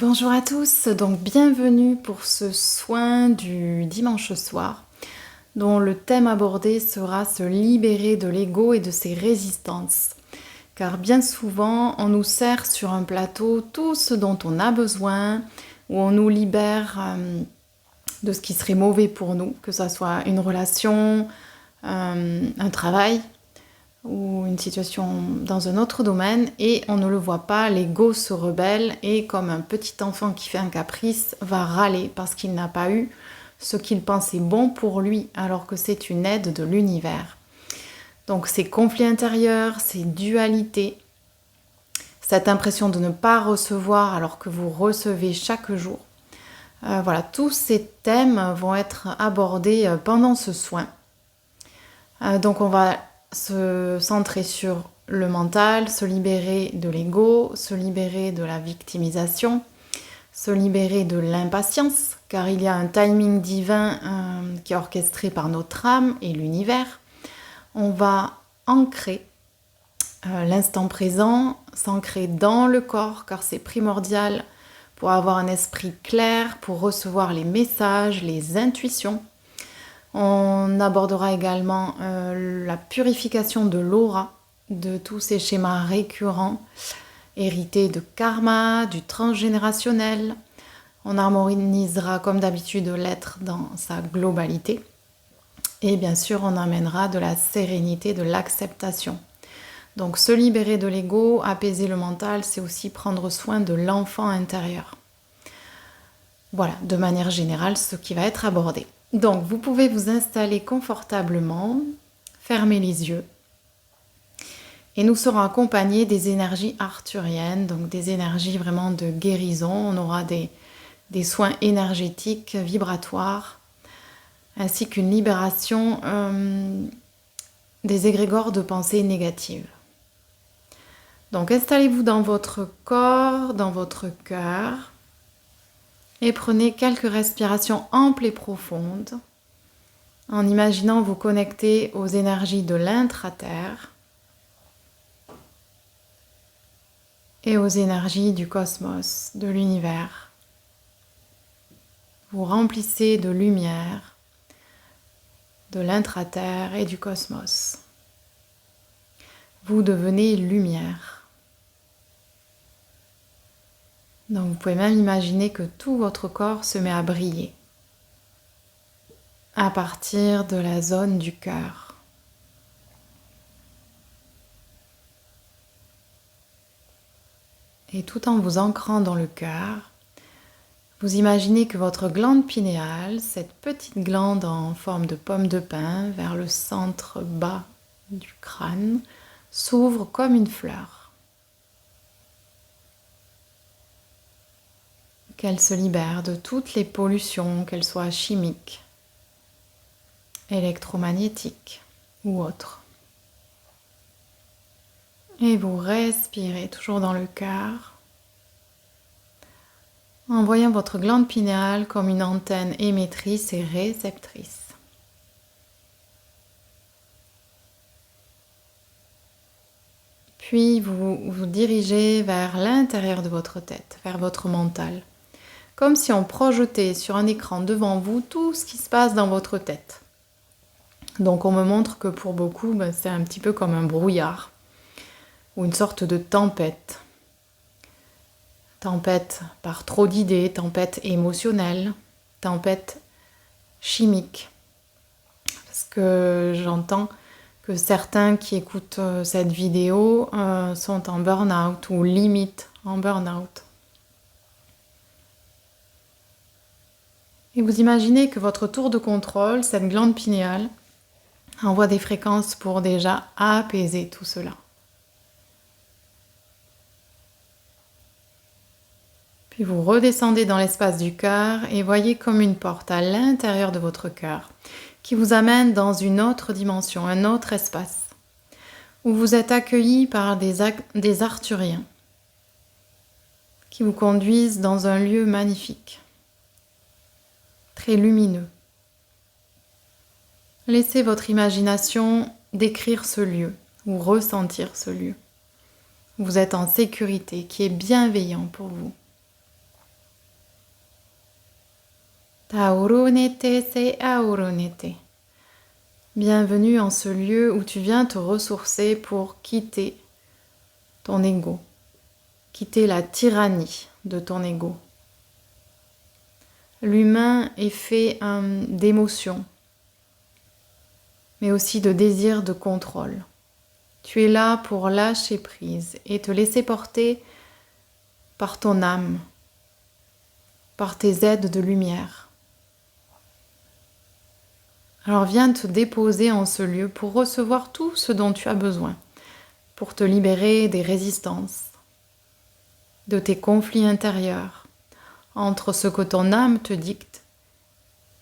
Bonjour à tous, donc bienvenue pour ce soin du dimanche soir dont le thème abordé sera se libérer de l'ego et de ses résistances. Car bien souvent on nous sert sur un plateau tout ce dont on a besoin, où on nous libère de ce qui serait mauvais pour nous, que ce soit une relation, un travail, ou une situation dans un autre domaine et on ne le voit pas, l'ego se rebelle et comme un petit enfant qui fait un caprice va râler parce qu'il n'a pas eu ce qu'il pensait bon pour lui alors que c'est une aide de l'univers. Donc ces conflits intérieurs, ces dualités, cette impression de ne pas recevoir alors que vous recevez chaque jour, voilà, tous ces thèmes vont être abordés pendant ce soin. Donc on va se centrer sur le mental, se libérer de l'ego, se libérer de la victimisation, se libérer de l'impatience, car il y a un timing divin qui est orchestré par notre âme et l'univers. On va ancrer l'instant présent, s'ancrer dans le corps, car c'est primordial pour avoir un esprit clair, pour recevoir les messages, les intuitions. On abordera également la purification de l'aura, de tous ces schémas récurrents, hérités de karma, du transgénérationnel. On harmonisera comme d'habitude l'être dans sa globalité. Et bien sûr, on amènera de la sérénité, de l'acceptation. Donc se libérer de l'ego, apaiser le mental, c'est aussi prendre soin de l'enfant intérieur. Voilà, de manière générale, ce qui va être abordé. Donc, vous pouvez vous installer confortablement, fermer les yeux. Et nous serons accompagnés des énergies arthuriennes, donc des énergies vraiment de guérison. On aura des soins énergétiques, vibratoires, ainsi qu'une libération des égrégores de pensées négatives. Donc, installez-vous dans votre corps, dans votre cœur. Et prenez quelques respirations amples et profondes en imaginant vous connecter aux énergies de l'intra-terre et aux énergies du cosmos, de l'univers. Vous remplissez de lumière de l'intra-terre et du cosmos. Vous devenez lumière. Donc vous pouvez même imaginer que tout votre corps se met à briller à partir de la zone du cœur. Et tout en vous ancrant dans le cœur, vous imaginez que votre glande pinéale, cette petite glande en forme de pomme de pin vers le centre bas du crâne, s'ouvre comme une fleur. Qu'elle se libère de toutes les pollutions, qu'elles soient chimiques, électromagnétiques ou autres. Et vous respirez toujours dans le cœur, en voyant votre glande pinéale comme une antenne émettrice et réceptrice. Puis vous vous dirigez vers l'intérieur de votre tête, vers votre mental. Comme si on projetait sur un écran devant vous tout ce qui se passe dans votre tête. Donc on me montre que pour beaucoup, c'est un petit peu comme un brouillard ou une sorte de tempête. Tempête par trop d'idées, tempête émotionnelle, tempête chimique. Parce que j'entends que certains qui écoutent cette vidéo sont en burn-out ou limite en burn-out. Et vous imaginez que votre tour de contrôle, cette glande pinéale, envoie des fréquences pour déjà apaiser tout cela. Puis vous redescendez dans l'espace du cœur et voyez comme une porte à l'intérieur de votre cœur qui vous amène dans une autre dimension, un autre espace, où vous êtes accueilli par des arthuriens qui vous conduisent dans un lieu magnifique, très lumineux. Laissez votre imagination décrire ce lieu ou ressentir ce lieu. Vous êtes en sécurité, qui est bienveillant pour vous. Taurunete se aurunete. Bienvenue en ce lieu où tu viens te ressourcer pour quitter ton ego, quitter la tyrannie de ton ego. L'humain est fait d'émotions, mais aussi de désir de contrôle. Tu es là pour lâcher prise et te laisser porter par ton âme, par tes aides de lumière. Alors viens te déposer en ce lieu pour recevoir tout ce dont tu as besoin, pour te libérer des résistances, de tes conflits intérieurs, entre ce que ton âme te dicte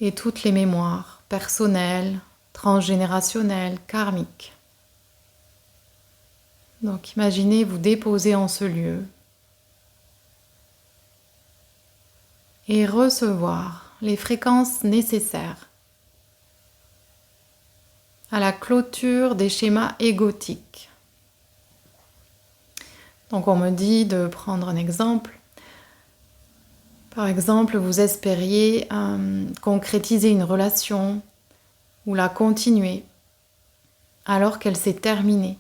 et toutes les mémoires personnelles, transgénérationnelles, karmiques. Donc imaginez vous déposer en ce lieu et recevoir les fréquences nécessaires à la clôture des schémas égotiques. Donc on me dit de prendre un exemple. Par exemple, vous espériez concrétiser une relation ou la continuer alors qu'elle s'est terminée.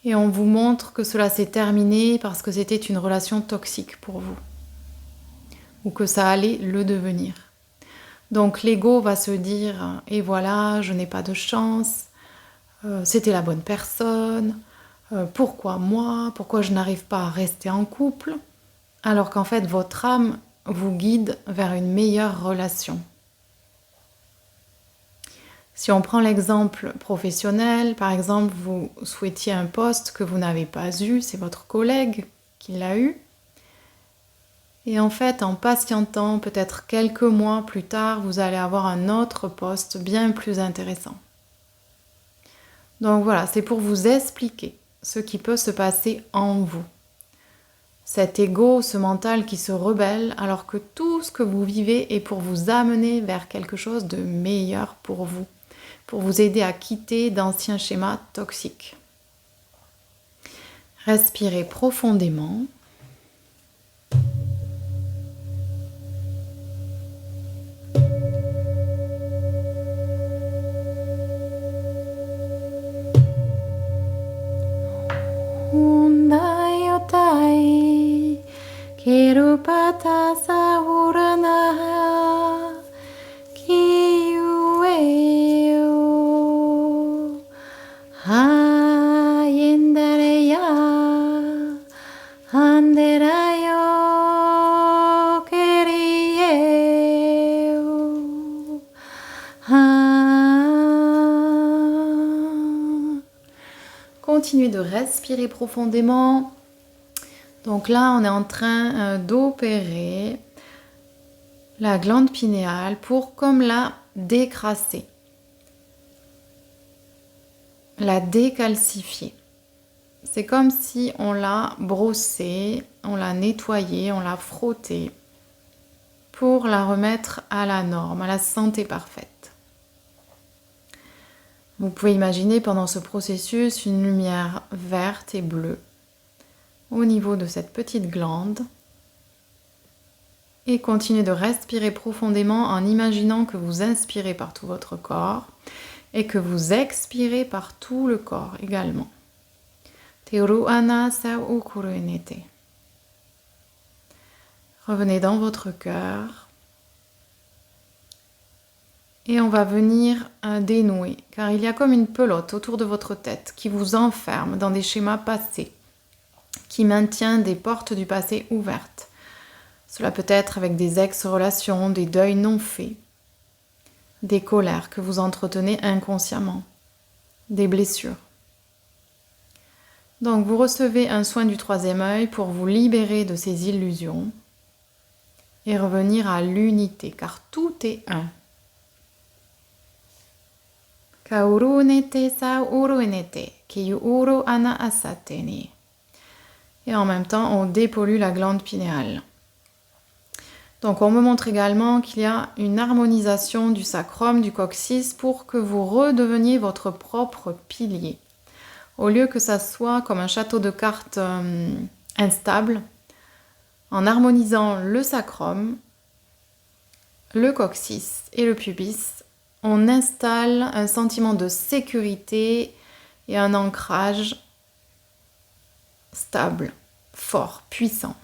Et on vous montre que cela s'est terminé parce que c'était une relation toxique pour vous ou que ça allait le devenir. Donc l'ego va se dire, et voilà, je n'ai pas de chance, c'était la bonne personne, pourquoi moi, pourquoi je n'arrive pas à rester en couple, alors qu'en fait votre âme vous guide vers une meilleure relation. Si on prend l'exemple professionnel, par exemple, vous souhaitiez un poste que vous n'avez pas eu, c'est votre collègue qui l'a eu, et en fait, en patientant, peut-être quelques mois plus tard, vous allez avoir un autre poste bien plus intéressant. Donc voilà, c'est pour vous expliquer ce qui peut se passer en vous. Cet ego, ce mental qui se rebelle, alors que tout ce que vous vivez est pour vous amener vers quelque chose de meilleur pour vous aider à quitter d'anciens schémas toxiques. Respirez profondément. Undayotai Kirupata Saurana Kiyueo Hayendareya Handerayo Kerieo Continuez de respirer profondément. Donc là, on est en train d'opérer la glande pinéale pour comme la décrasser, la décalcifier. C'est comme si on l'a brossée, on l'a nettoyée, on l'a frottée pour la remettre à la norme, à la santé parfaite. Vous pouvez imaginer pendant ce processus une lumière verte et bleue au niveau de cette petite glande et continuez de respirer profondément en imaginant que vous inspirez par tout votre corps et que vous expirez par tout le corps également. Teruana sa ukurunete. Revenez dans votre cœur et on va venir dénouer car il y a comme une pelote autour de votre tête qui vous enferme dans des schémas passés, qui maintient des portes du passé ouvertes. Cela peut être avec des ex-relations, des deuils non faits, des colères que vous entretenez inconsciemment, des blessures. Donc vous recevez un soin du troisième œil pour vous libérer de ces illusions et revenir à l'unité, car tout est un. Kaurunete sa urunete, kiyuru ana asateni. Et en même temps, on dépollue la glande pinéale. Donc on me montre également qu'il y a une harmonisation du sacrum, du coccyx pour que vous redeveniez votre propre pilier. Au lieu que ça soit comme un château de cartes instable, en harmonisant le sacrum, le coccyx et le pubis, on installe un sentiment de sécurité et un ancrage stable, fort, puissant.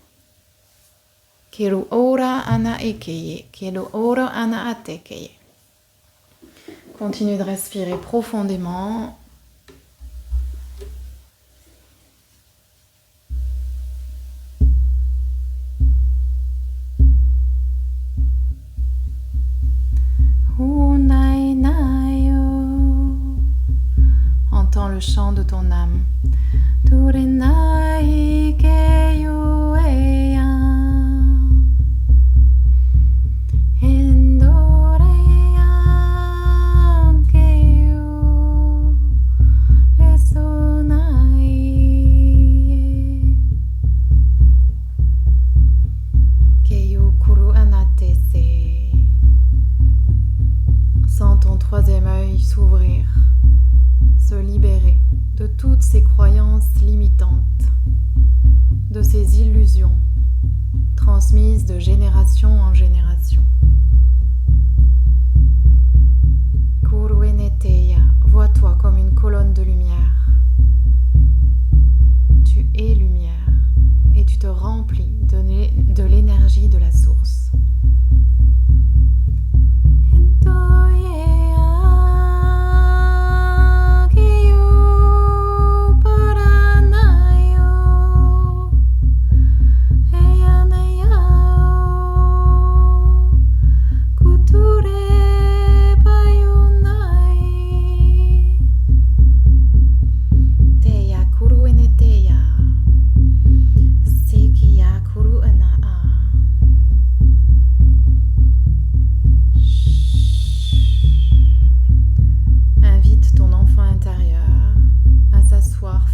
Keru ora ana ekeye, keru ora ana atekeye. Continue de respirer profondément. Entends le chant de ton âme. Sens ton troisième œil s'ouvrir, se libérer de toutes ces croyances limitantes, de ces illusions transmises de génération en génération. Kurueneteya, vois-toi comme une colonne de lumière. Tu es lumière et tu te remplis de l'énergie de la source.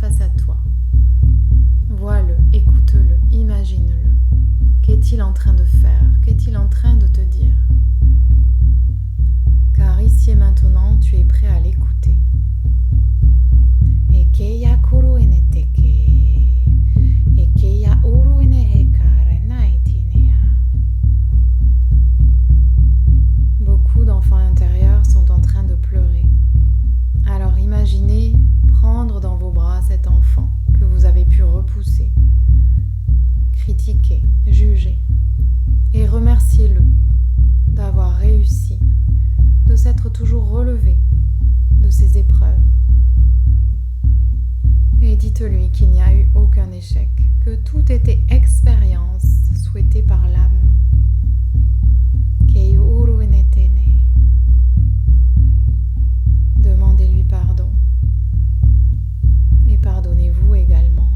Face à toi. Vois-le, écoute-le, imagine-le. Qu'est-il en train de faire? Qu'est-il en train de te dire? Car ici et maintenant, tu es prêt à l'écouter. Ekeya kurueneteke, ekeya uruenehekarenaitinea. Beaucoup d'enfants intérieurs sont en train de pleurer. Alors imaginez prendre dans vos bras cet enfant que vous avez pu repousser, critiquer, juger, et remerciez-le d'avoir réussi, de s'être toujours relevé de ses épreuves. Et dites-lui qu'il n'y a eu aucun échec, que tout était expérience souhaitée par l'âme. Demandez-lui pardon. Et pardonnez-vous également.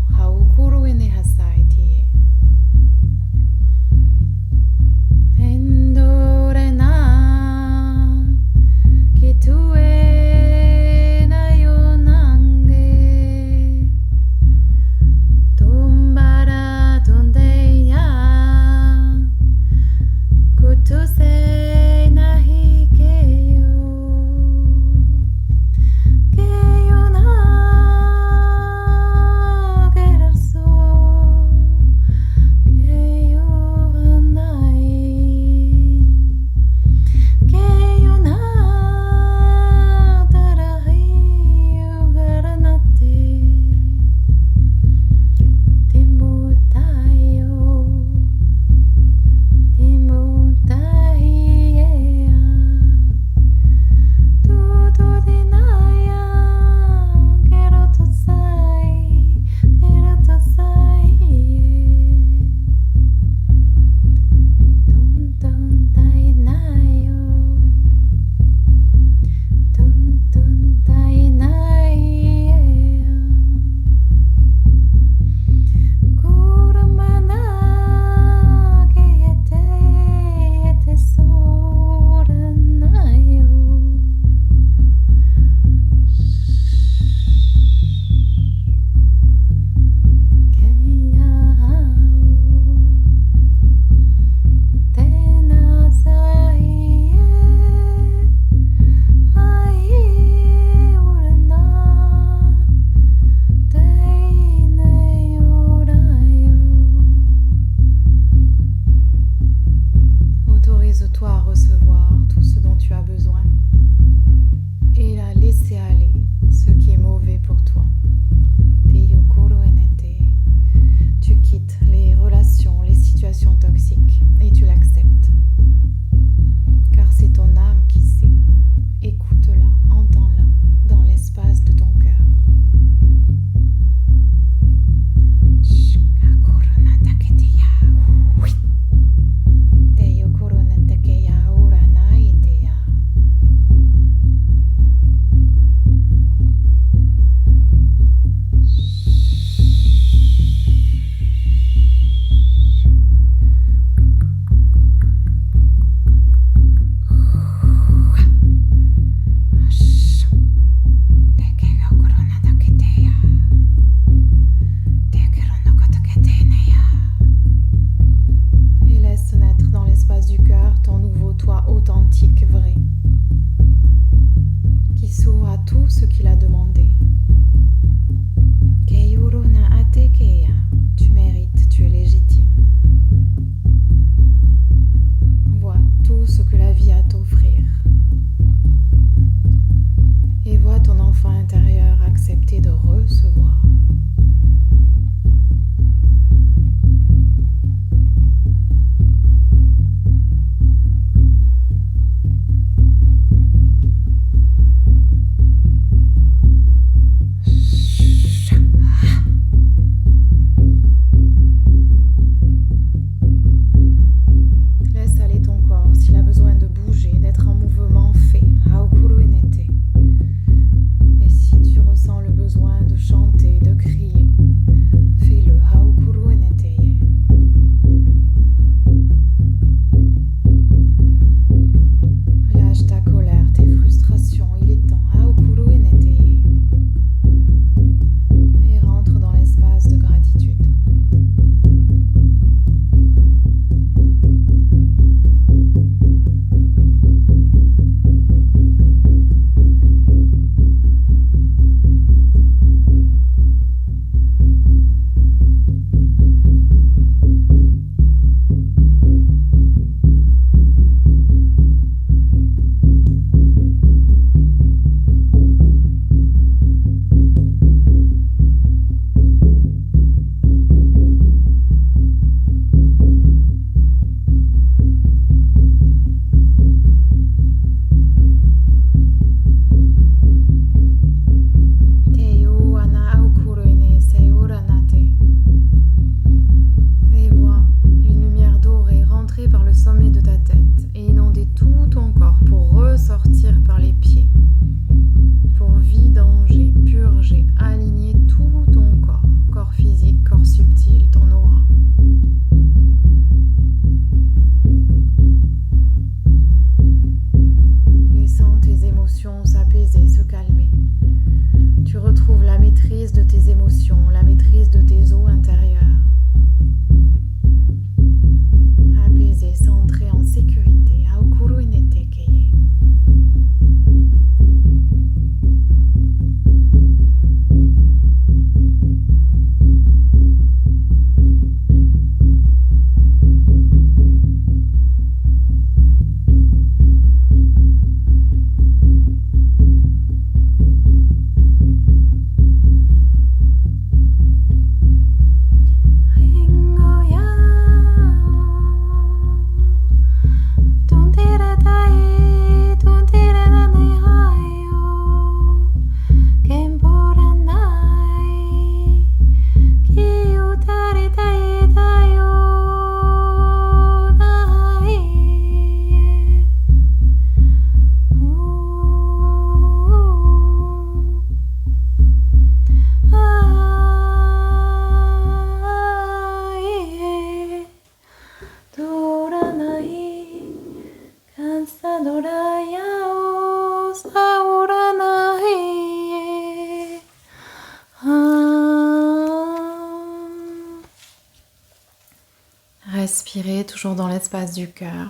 respirer toujours dans l'espace du cœur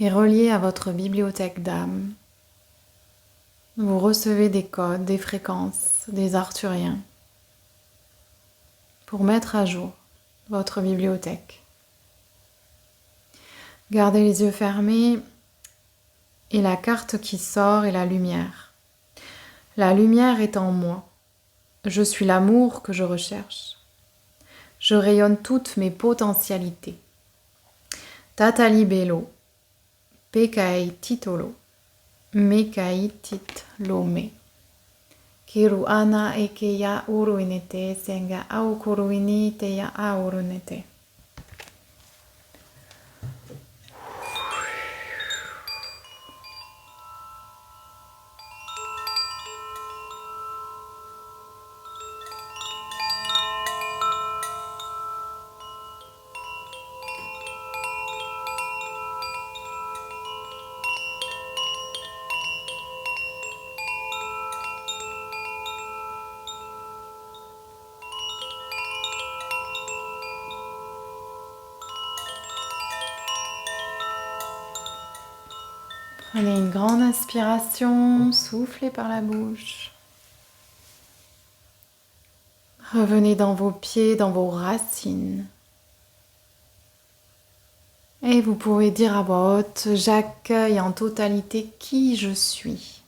et relié à votre bibliothèque d'âme. Vous recevez des codes, des fréquences, des arthuriens pour mettre à jour votre bibliothèque. Gardez les yeux fermés et la carte qui sort est la lumière. La lumière est en moi. Je suis l'amour que je recherche. Je rayonne toutes mes potentialités. Tatali Belo, Pekai Titolo, Mekai Titlome. Kiru ana ekeya uruinete, senga aukuruini teya aurunete. Prenez une grande inspiration, soufflez par la bouche. Revenez dans vos pieds, dans vos racines. Et vous pouvez dire à voix haute, j'accueille en totalité qui je suis.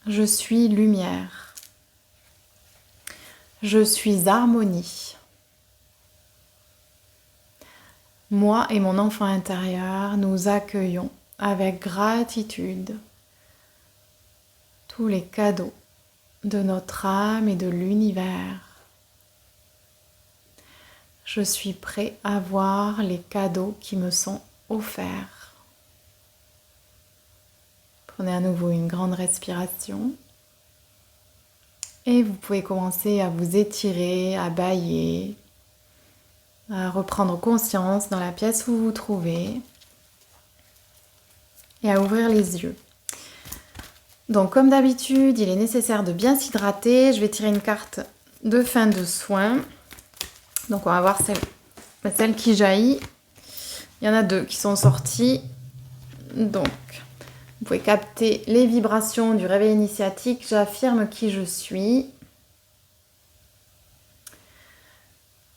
Je suis lumière. Je suis harmonie. Moi et mon enfant intérieur, nous accueillons avec gratitude tous les cadeaux de notre âme et de l'univers. Je suis prêt à voir les cadeaux qui me sont offerts. Prenez à nouveau une grande respiration et vous pouvez commencer à vous étirer, à bâiller, à reprendre conscience dans la pièce où vous vous trouvez et à ouvrir les yeux. Donc comme d'habitude, il est nécessaire de bien s'hydrater. Je vais tirer une carte de fin de soin. Donc on va voir celle qui jaillit. Il y en a deux qui sont sorties. Donc vous pouvez capter les vibrations du réveil initiatique. J'affirme qui je suis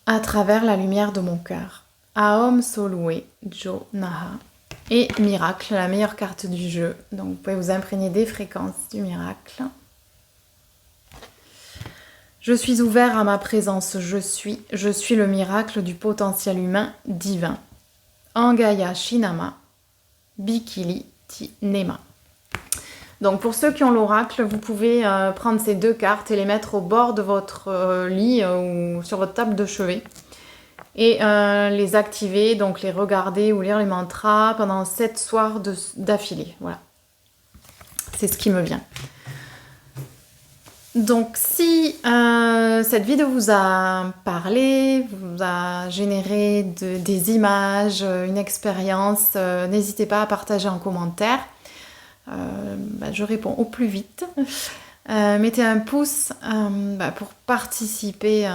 à travers la lumière de mon cœur. Aom Solue Jo Naha. Et miracle, la meilleure carte du jeu. Donc vous pouvez vous imprégner des fréquences du miracle. Je suis ouvert à ma présence, je suis le miracle du potentiel humain divin. Angaya Shinama, Bikili Tinema. Donc pour ceux qui ont l'oracle, vous pouvez prendre ces deux cartes et les mettre au bord de votre lit ou sur votre table de chevet. Et les activer, donc les regarder ou lire les mantras pendant 7 soirs d'affilée. Voilà. C'est ce qui me vient. Donc si cette vidéo vous a parlé, vous a généré des images, une expérience, n'hésitez pas à partager en commentaire. Je réponds au plus vite. Mettez un pouce pour participer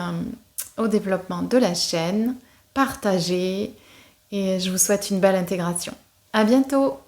au développement de la chaîne, partagez et je vous souhaite une belle intégration. À bientôt!